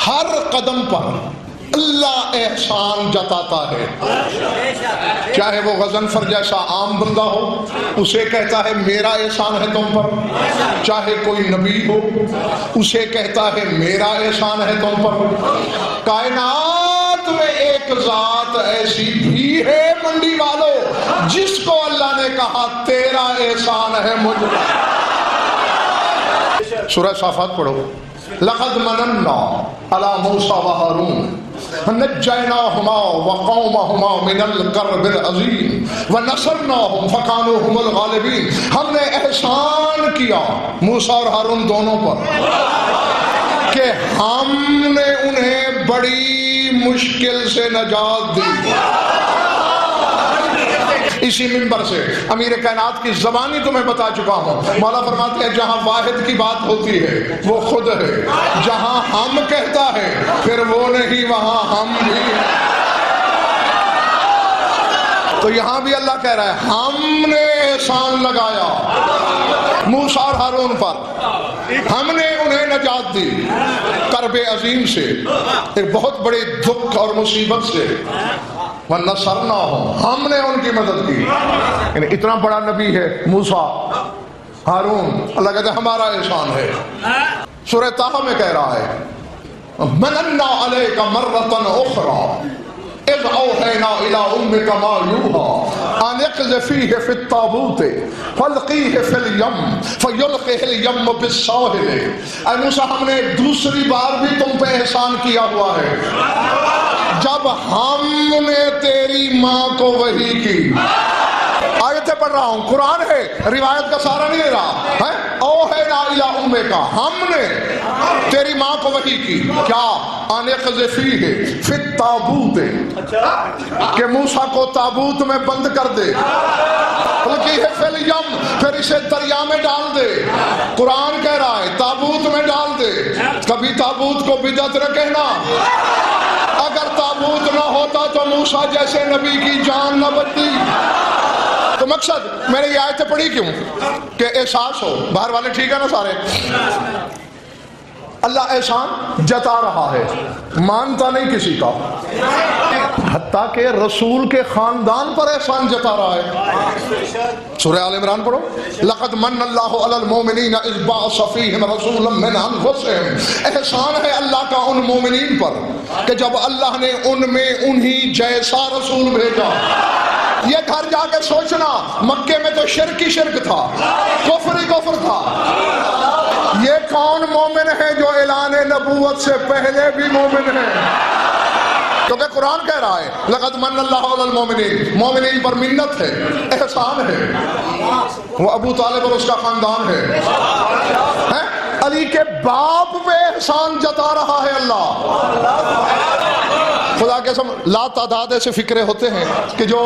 ہر قدم پر اللہ احسان جتاتا ہے. چاہے وہ غضنفر جیسا عام بندہ ہو، اسے کہتا ہے میرا احسان ہے تم پر. چاہے کوئی نبی ہو، اسے کہتا ہے میرا احسان ہے تم پر. کائنات میں ایک ذات ایسی بھی ہے منڈی والو جس کو اللہ نے کہا تیرا احسان ہے مجھ پر. سورہ صافات پڑھو. لقد مننا علی موسیٰ و ہارون نجیناہما وقومہما من الکرب العظیم ونصرناہم فکانوا هم الغالبین. ہم نے احسان کیا موسیٰ اور ہارون دونوں پر کہ ہم نے انہیں بڑی مشکل سے نجات دی. اسی منبر سے امیر کائنات کی زبانی تمہیں بتا چکا ہوں. مولا فرماتے ہیں جہاں واحد کی بات ہوتی ہے وہ خود ہے، جہاں ہم کہتا ہے پھر وہ نہیں وہاں ہم بھی ہیں. تو یہاں بھی اللہ کہہ رہا ہے ہم نے احسان لگایا موسیٰ اور ہارون پر، ہم نے انہیں نجات دی کرب عظیم سے، ایک بہت بڑے دکھ اور مصیبت سے. وَنَصَرْنَاهُمْ، ہم نے ان کی مدد کی. یعنی اتنا بڑا نبی ہے موسیٰ ہارون، اللہ کہتے ہیں ہمارا احسان ہے. سورہ طٰہٰ میں کہہ رہا ہے مَنَنَّا عَلَيْكَ مَرَّةً أُخْرَى اِذْ أَوْحَيْنَا إِلَىٰ أُمِّكَ مَا يُوحَىٰ أَنِ اقْذِفِيهِ فِي التَّابُوتِ فَالْقِيهِ فِي الْيَمِّ فَيُلْقِهِ الْيَمُّ بِالسَّاحِلِ. اے موسیٰ ہم نے دوسری بار بھی تم پہ احسان کیا ہوا ہے جب ہم نے تیری ماں کو وحی کی. آیتیں پڑھ رہا ہوں، قرآن ہے، روایت کا سارا نہیں لے رہا ہے. اوحینا الی امک، ہم نے تیری ماں کو وحی کی. کیا؟ ان اقذفیہ فی التابوت، کہ موسیٰ کو تابوت میں بند کر دے. فالقیہ فی الیم، پھر اسے دریا میں ڈال دے. قرآن کہہ رہا ہے تابوت میں ڈال دے. کبھی تابوت کو بدعت نہ کہنا. اگر تابوت نہ ہوتا تو موسیٰ جیسے نبی کی جان نہ بچتی. تو مقصد میں نے یہ آیتیں پڑھی کیوں کہ احساس ہو. باہر والے ٹھیک ہے نا سارے؟ اللہ احسان جتا رہا ہے، مانتا نہیں کسی کا، حتیٰ کہ رسول کے خاندان پر احسان جتا رہا ہے. سورہ آل عمران پڑھو. لقد من اللہ علی المؤمنین اذ بعث فیہم رسولا من انفسہم. احسان ہے اللہ کا ان مومنین پر کہ جب اللہ نے ان میں انہی جیسا رسول بھیجا. یہ گھر جا کے سوچنا، مکے میں تو شرک ہی شرک تھا، کفر ہی کفر تھا. یہ کون مومن ہے جو اعلان نبوت سے پہلے بھی مومن ہے؟ کیونکہ قرآن کہہ رہا ہے لقد من اللہ علی المؤمنین، مومنین پر منت ہے، احسان ہے. وہ ابو طالب اور اس کا خاندان ہے. علی کے باپ پہ احسان جتا رہا ہے اللہ. خدا کے قسم لا تعداد ایسے فکرے ہوتے ہیں کہ جو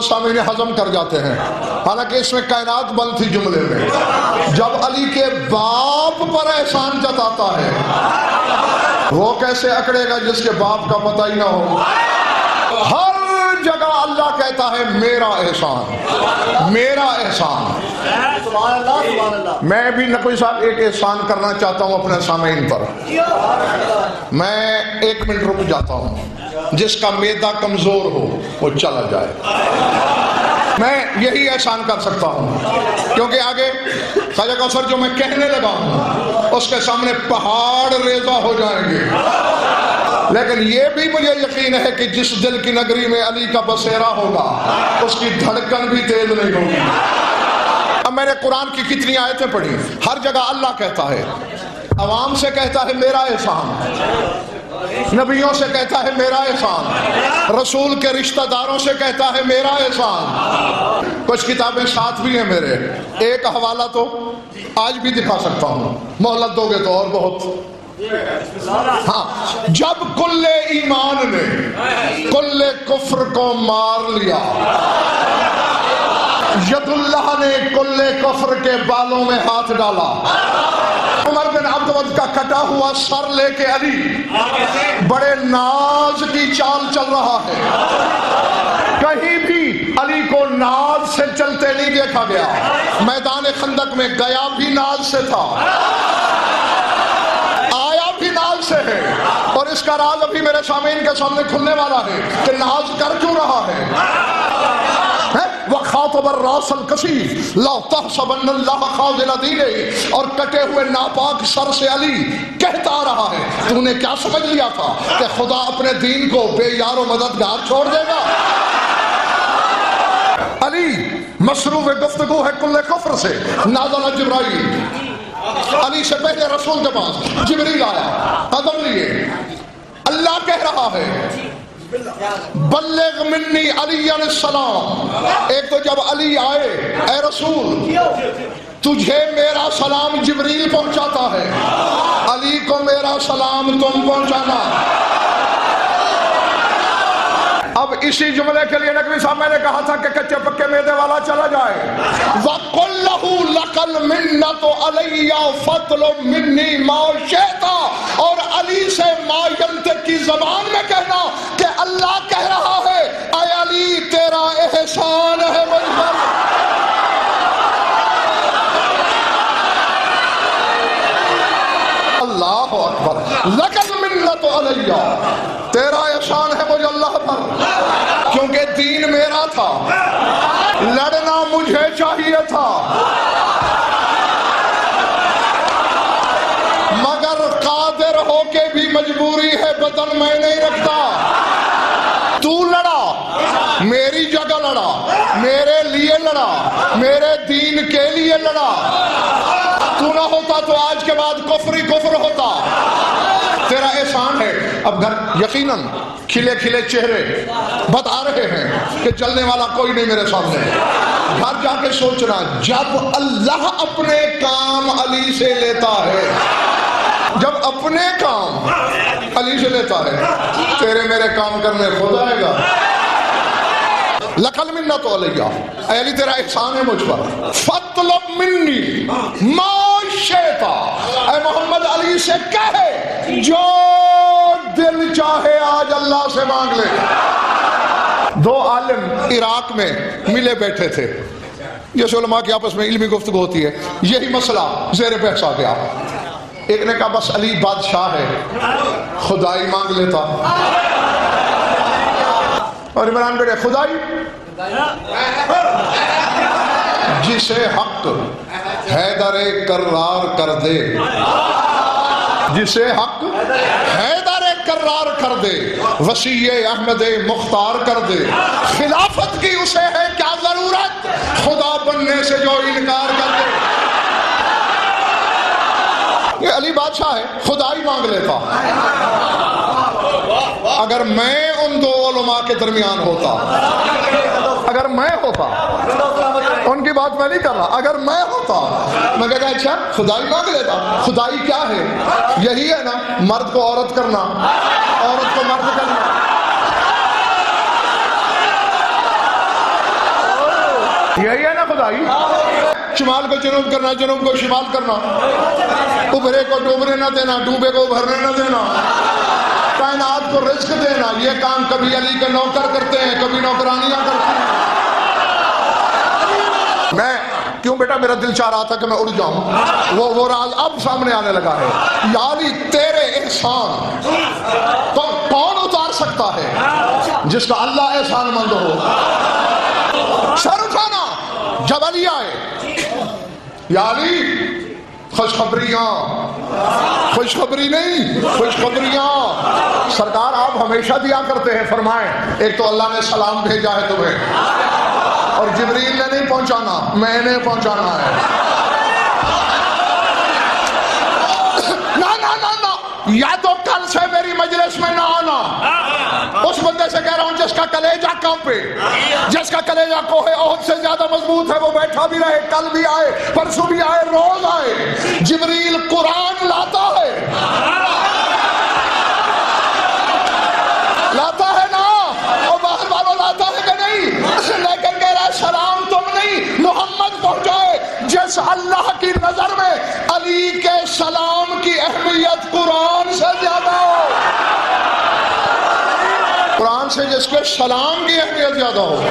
سامعین ہضم کر جاتے ہیں، حالانکہ اس میں کائنات بند تھی جملے میں. جب علی کے باپ پر احسان جتاتا ہے وہ کیسے اکڑے گا جس کے باپ کا پتہ ہی نہ ہو. ہر جگہ اللہ کہتا ہے میرا احسان، میرا احسان. میں بھی نقوی صاحب ایک احسان کرنا چاہتا ہوں اپنے سامعین پر. میں 1 منٹ رک جاتا ہوں. جس کا معدہ کمزور ہو وہ چلا جائے. میں یہی احسان کر سکتا ہوں کیونکہ آگے خواجہ کوثر جو میں کہنے لگا ہوں اس کے سامنے پہاڑ ریزہ ہو جائیں گے. لیکن یہ بھی مجھے یقین ہے کہ جس دل کی نگری میں علی کا بسیرا ہوگا اس کی دھڑکن بھی تیز نہیں ہوگی. اب میں نے قرآن کی کتنی آیتیں پڑھی، ہر جگہ اللہ کہتا ہے، عوام سے کہتا ہے میرا احسان، نبیوں سے کہتا ہے میرا احسان، رسول کے رشتہ داروں سے کہتا ہے میرا احسان. کچھ کتابیں ساتھ بھی ہیں میرے، ایک حوالہ تو آج بھی دکھا سکتا ہوں، مہلت دو گے تو اور بہت. ہاں، جب کل ایمان نے کل کفر کو مار لیا، ید اللہ نے کل کفر کے بالوں میں ہاتھ ڈالا. عمر بن عبدود کا کٹا ہوا سر لے کے علی بڑے ناز کی چال چل رہا ہے. کہیں بھی علی کو ناز سے چلتے نہیں دیکھا گیا. میدان خندق میں گیا بھی ناز سے تھا، آیا بھی ناز سے ہے، اور اس کا راز ابھی میرے سامعین کے سامنے کھلنے والا ہے کہ ناز کر کیوں رہا ہے۔ وَخَاطَبَ الرَّأْسَ الْكَثِيفَ لَا تَحْسَبَنَّ اللَّهَ خَاذِلَ دِينِهِ، اور کٹے ہوئے ناپاک سر سے علی کہتا رہا ہے تو نے کیا سمجھ لیا تھا کہ خدا اپنے دین کو بے یار و مددگار چھوڑ دے گا؟ علی مصروف گفتگو ہے کل کفر سے، نازل جبرائیل، علی سے پہلے رسول کے پاس جبریل آیا، قدم لیے، اللہ کہہ رہا ہے بلغ منی علی علیہ السلام۔ ایک تو جب علی آئے، اے رسول تجھے میرا سلام جبریل پہنچاتا ہے، علی کو میرا سلام تم پہنچانا۔ اب اسی جملے کے لیے نقوی صاحب میں نے کہا تھا کہ کچے پکے میدے والا چلا جائے۔ وَقُلْ لَهُ لَكَ الْمِنَّةُ عَلَيَّ فَاطْلُبْ مِنِّي مَا شِئْتَ، اور علی سے ما ینطق کی زبان میں کہنا کہ اللہ کہہ رہا ہے اے علی تیرا احسان ہے مجھ پر۔ اللہ اکبر، لَكَ الْمِنَّةُ عَلَيَّ، تیرا احسان ہے مجھے اللہ پر، کیونکہ دین میرا تھا، لڑنا مجھے چاہیے تھا، مگر قادر ہو کے بھی مجبوری ہے بدن میں نہیں رکھتا۔ تو لڑا، میری جگہ لڑا، میرے لیے لڑا، میرے دین کے لیے لڑا۔ تو نہ ہوتا تو آج کے بعد کفر ہی کفر ہوتا۔ تیرا احسان ہے۔ اب گھر یقیناً کھلے کھلے چہرے بتا رہے ہیں کہ چلنے والا کوئی نہیں میرے سامنے۔ گھر جا کے سوچنا، جب اللہ اپنے کام علی سے لیتا ہے، جب اپنے کام علی سے لیتا ہے، تیرے میرے کام کرنے خود آئے گا۔ لَكَ الْمِنَّةُ عَلَيَّ، اے علی تیرا احسان ہے مجھ پر۔ فَاطْلُبْ مِنِّي مَا شِئْتَ، اے محمد علی سے کہے جو دل چاہے آج اللہ سے مانگ لے۔ دو عالم عراق میں ملے بیٹھے تھے، جیسے علماء کی آپس میں علمی گفتگو ہوتی ہے، یہی مسئلہ زیر بحث آ گیا۔ ایک نے کہا بس علی بادشاہ ہے، خدائی مانگ لیتا، اور عمران بیٹے خدائی جسے حق حیدر کرار کر دے، جسے حق حیدر کرار کر دے، وسیع احمد مختار کر دے، خلافت کی اسے ہے کیا ضرورت، خدا بننے سے جو انکار کر دے۔ یہ علی بادشاہ ہے، خدائی مانگ لیتا۔ اگر میں ان دو علماء کے درمیان ہوتا، اگر میں ہوتا، ان کی بات میں نہیں کر رہا، اگر میں ہوتا میں کہتا اچھا خدائی مانگ لیتا۔ خدائی کیا ہے؟ یہی ہے نا، مرد کو عورت کرنا، عورت کو مرد کرنا۔ یہی ہے نا خدائی، شمال کو جنوب کرنا، جنوب کو شمال کرنا، ابھرے کو ڈوبنے نہ دینا، ڈوبے کو ابھرنے نہ دینا، کائنات کو رزق دینا۔ یہ کام کبھی علی کے نوکر کرتے ہیں، کبھی نوکرانیاں کرتے ہیں۔ میں کیوں بیٹا میرا دل چاہ رہا تھا کہ میں اڑ جاؤں، وہ راز اب سامنے آنے لگا ہے۔ یا علی تیرے احسان کون اتار سکتا ہے؟ جس کا اللہ احسان مند ہو۔ سر اٹھانا جب علی آئے، یا علی خوشخبریاں، خوشخبری نہیں، خوشخبریاں سرکار آپ ہمیشہ دیا کرتے ہیں۔ فرمائیں ایک تو اللہ نے سلام بھیجا ہے تمہیں، اور جبریل نے نہیں پہنچانا، میں نے پہنچانا ہے۔ یا تو کل سے میری مجلس میں نہ آنا۔ اس بندے سے کہہ رہا ہوں جس کا کلیجہ کانپے، جس کا کلیجہ کوہ احد سے زیادہ مضبوط ہے، وہ بیٹھا بھی رہے، کل بھی آئے، پرسوں بھی آئے، روز آئے۔ جبریل قرآن لاتا ہے، لاتا ہے نا، اور باہر والوں لاتا ہے کہ نہیں، لیکن کہہ رہا ہے سلام تم نہیں، محمد پہنچائے۔ جس اللہ کی نظر میں علی کے سلام کی اہمیت قرآن سے زیادہ ہو، قرآن سے جس کے سلام کی اہمیت زیادہ ہو،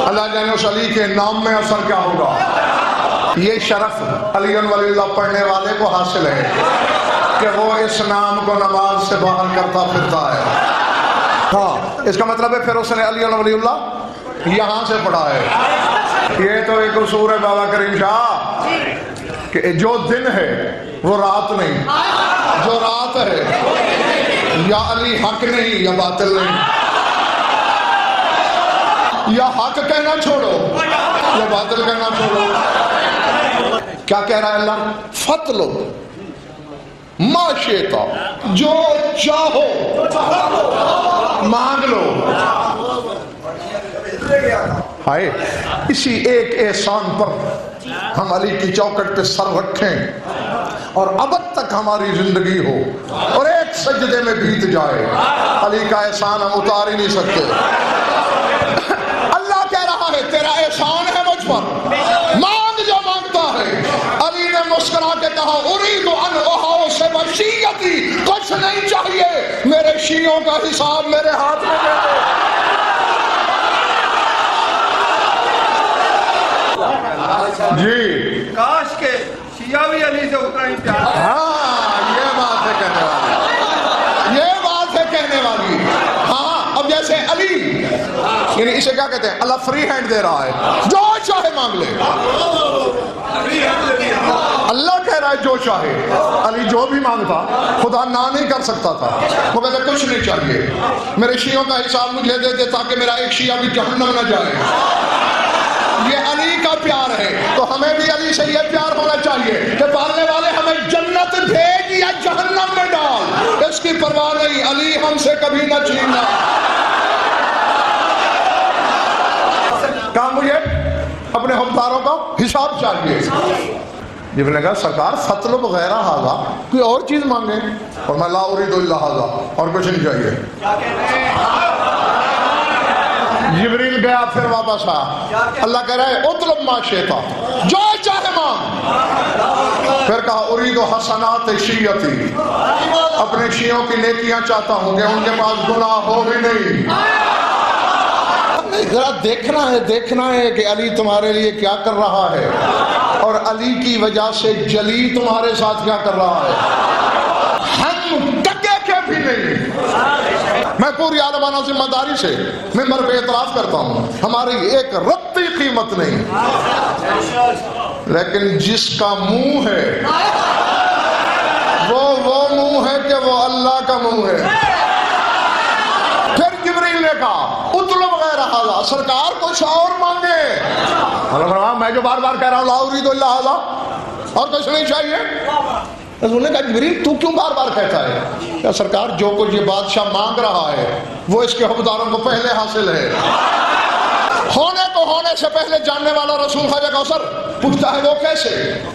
اللہ جانے اس علی کے نام میں اثر کیا ہوگا۔ یہ شرف علی ولی اللہ پڑھنے والے کو حاصل ہے کہ وہ اس نام کو نماز سے باہر کرتا پھرتا ہے. ہاں اس کا مطلب ہے پھر اس نے علی ولی اللہ یہاں سے پڑھا ہے. یہ تو ایک اصول ہے بابا کریم شاہ کہ جو دن ہے وہ رات نہیں، جو رات ہے یا علی حق نہیں یا باطل نہیں، یا حق کہنا چھوڑو یا باطل کہنا چھوڑو. کیا کہہ رہا ہے اللہ؟ فتلو ما شئتا، جو چاہو مانگ لو. ہائے اسی ایک احسان پر ہم علی کی چوکٹ پہ سر رکھیں اور ابد تک ہماری زندگی ہو اور ایک سجدے میں بیت جائے. علی کا احسان ہم اتار ہی نہیں سکتے. اللہ کہہ رہا ہے تیرا احسان ہے مجھ پر، مانگ جو مانگتا ہے. علی نے مسکرا کے کہا اريد ان احاسب شیعتی، کچھ نہیں چاہیے، میرے شیعوں کا حساب میرے ہاتھ میں دے دو. جی کاش کے شیعہ بھی علی سے اتنا ہی پیار. ہاں یہ بات ہے کہنے والی، یہ بات ہے کہنے والی. ہاں اب جیسے علی یعنی اسے کیا کہتے ہیں؟ اللہ فری ہینڈ دے رہا ہے، جو چاہے مانگ لے. اللہ کہہ رہا ہے جو چاہے. علی جو بھی مانگتا خدا نہ نہیں کر سکتا تھا. وہ کہتے کچھ نہیں چاہیے، میرے شیعوں کا حساب مجھے دے دے تاکہ میرا ایک شیعہ بھی جہنم نہ جائے. یہ علی کا پیار ہے. تو ہمیں بھی علی سے یہ پیار ہونا چاہیے کہ پالنے والے ہمیں جنت بھیج یا جہنم میں ڈال، اس کی پرواہ نہیں، علی ہم سے کبھی نہ چھیننا. کہا مجھے اپنے حکمرانوں کا حساب چاہیے. جب نے کہا سرکار فطلب غیر ھذا، کوئی اور چیز مانگے، اور میں لا اريد الا ھذا، اور کچھ نہیں چاہیے. جبریل گیا پھر واپس آیا. اللہ کہہ رہا ہے اطلب ما شئتا، جو چاہے مانگ. پھر کہا اريد حسنات شیعتی، اپنے شیعوں کی نیکیاں چاہتا ہوں کہ ان کے پاس گناہ ہو بھی نہیں. ذرا دیکھنا ہے کہ علی تمہارے لیے کیا کر رہا ہے اور علی کی وجہ سے جلی تمہارے ساتھ کیا کر رہا ہے. ہم ٹکے کے بھی نہیں. میں پوری عالمانہ ذمہ داری سے ممبر پہ اعتراف کرتا ہوں، ہماری ایک رتی قیمت نہیں، لیکن جس کا منہ ہے وہ منہ ہے کہ وہ اللہ کا منہ ہے. پھر جبریل نے کہا اطلب غیر ھذا، سرکار کچھ اور مانگے. میں جو بار بار کہہ رہا ہوں لا اريد الا ھذا، اور کچھ نہیں چاہیے. رسول نے کہا جبریل تو کیوں بار بار کہتا ہے؟ کہ سرکار جو کچھ یہ بادشاہ مانگ رہا ہے وہ اس کے حکمداروں کو پہلے حاصل ہے. ہونے کو ہونے سے پہلے جاننے والا رسول خواجہ کوثر پوچھتا ہے وہ کیسے؟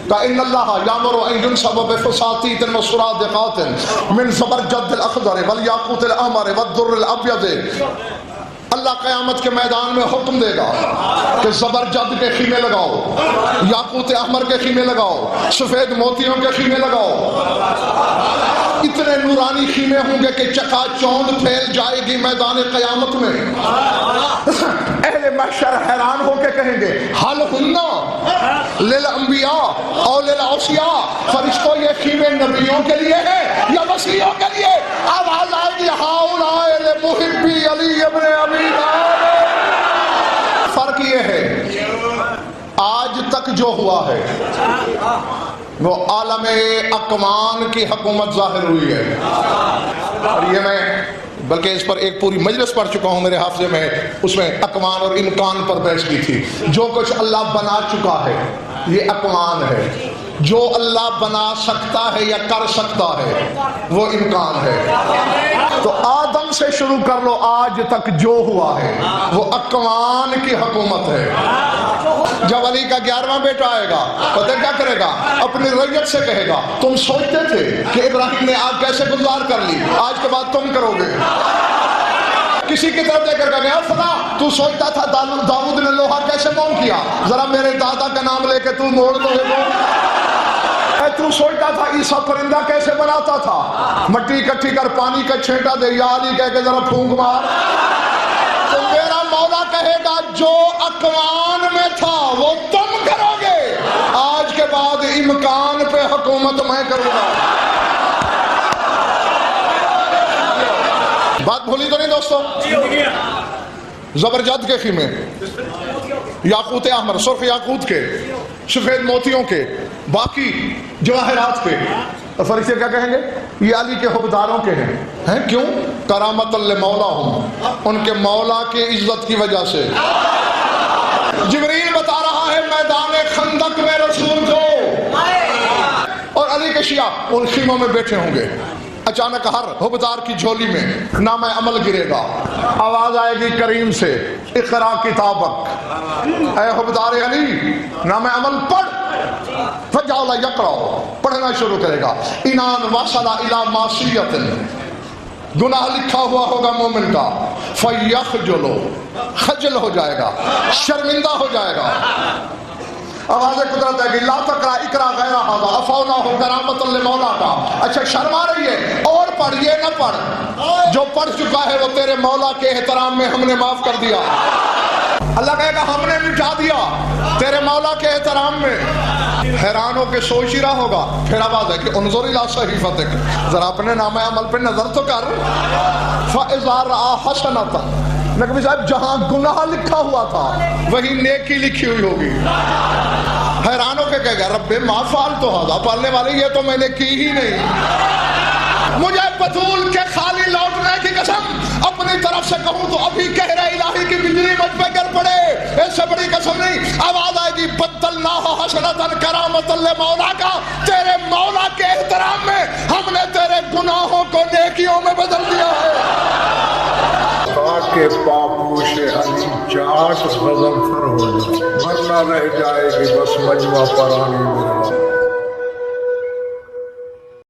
کہ ان اللہ یامر ان ينصب بفساتیت وسرادقات من زبرجد الاخضر والیاقوت الاحمر والدر الابیض. اللہ قیامت کے میدان میں حکم دے گا کہ زبرجد کے خیمے لگاؤ، یاقوت احمر کے خیمے لگاؤ، سفید موتیوں کے خیمے لگاؤ. اتنے نورانی خیمے ہوں گے کہ چکا چوند پھیل جائے گی میدان قیامت میں. اہل محشر حیران ہو کے کہیں گے حل ہننا للانبیاء اور للعصیاء، فرشتوں یہ خیمے نبیوں کے لیے ہیں یا مسیحوں کے لیے؟ آواز آئے گی ہاؤلاء لمحبی علی ابن ابی طالب. فرق یہ ہے آج تک جو ہوا ہے وہ عالم اکوان کی حکومت ظاہر ہوئی ہے. اور یہ میں بلکہ اس پر ایک پوری مجلس پڑھ چکا ہوں میرے حافظے میں، اس میں اکوان اور امکان پر بحث کی تھی. جو کچھ اللہ بنا چکا ہے یہ اکوان ہے، جو اللہ بنا سکتا ہے یا کر سکتا ہے وہ امکان ہے. تو آدم سے شروع کر لو آج تک جو ہوا ہے وہ اکوان کی حکومت ہے. جب علی کا 11واں بیٹا آئے گا پتہ کیا کرے گا؟ اپنی ریت سے کہے گا تم سوچتے تھے کہ ابراہیم نے آگ کیسے گزار کر لی، آج کے بعد تم کرو گے. کسی کی طرف دے کر گیا فلاں تو سوچتا تھا داؤد نے لوہا کیسے موم کیا، ذرا میرے دادا کا نام لے کے تو موڑ دو گے. تو سوچتا تھا عیسیٰ پرندہ کیسے بناتا تھا، مٹی اکٹھی کر پانی کا چھینٹا دے یا علی کہہ کے ذرا پھونک مار. تو میرا مولا کہے گا جو اکوان میں تھا وہ تم کرو گے، آج کے بعد امکان پہ حکومت میں کروں گا. بات بھولی تو نہیں دوستو؟ زبرجد کے خیمے، یاقوت احمر، سرخ یاقوت کے، سفید موتیوں کے، باقی جواہرات کے، فرشتے کیا کہیں گے؟ یہ علی کے حبداروں کے ہیں کیوں؟ کرامت لمولا ہوں، ان کے مولا کے عزت کی وجہ سے۔ جبریل بتا رہا ہے میدان خندق میں رسول کو، اور علی کے شیعہ ان خیموں میں بیٹھے ہوں گے۔ اچانک ہر حبدار کی جھولی میں نامہ عمل گرے گا، آواز آئے گی کریم سے، اقرا کتابک، اے حبدار علی نامہ عمل پڑھ۔ فجعل یقرأ، پڑھنا شروع کرے گا۔ انان وصل الی معصیت، گناہ لکھا ہوا ہوگا مومن کا، فیخجل، خجل ہو جائے گا، شرمندہ ہو جائے گا۔ آواز قدرت ہے کہ لا تقرأ اقرا غیر ھذا افونا ہو کرامت لمولا کا۔ اچھا شرم آ رہی ہے اور پڑھ، یہ نہ پڑھ، جو پڑھ چکا ہے وہ تیرے مولا کے احترام میں ہم نے معاف کر دیا۔ اللہ کہے گا ہم نے مٹا دیا تیرے مولا کے احترام میں۔ حیران ہو کے سوچ ہی رہا ہوگا، پھر آواز ہے کہ انظر الی صحیفتک، ذرا اپنے نامہ عمل پہ نظر تو کر۔ فاذا رأى حسنۃ، نقوی صاحب جہاں گناہ لکھا ہوا تھا وہی نیکی لکھی ہوئی ہوگی۔ حیران ہو کے کہے گا رب ما فعلت ھذا، پالنے والے یہ تو میں نے کی ہی نہیں۔ مجھے بطول کے خالی لوٹنے کی قسم اپنی طرف سے کہوں تو ابھی کہہ رہے الہی کی بجلی مجھ پہ گر پڑے، اس سے بڑی قسم نہیں۔ آواز آئے گی بدلناہ حسنۃ کرامۃ لمولا کا، تیرے مولا کے احترام میں ہم نے تیرے گناہوں کو نیکیوں میں بدل دیا ہے۔ کے پاپوش علی چاٹ غضب فر ہو جائے، ورنہ رہ جائے گی بس مجمع پرانی میرا۔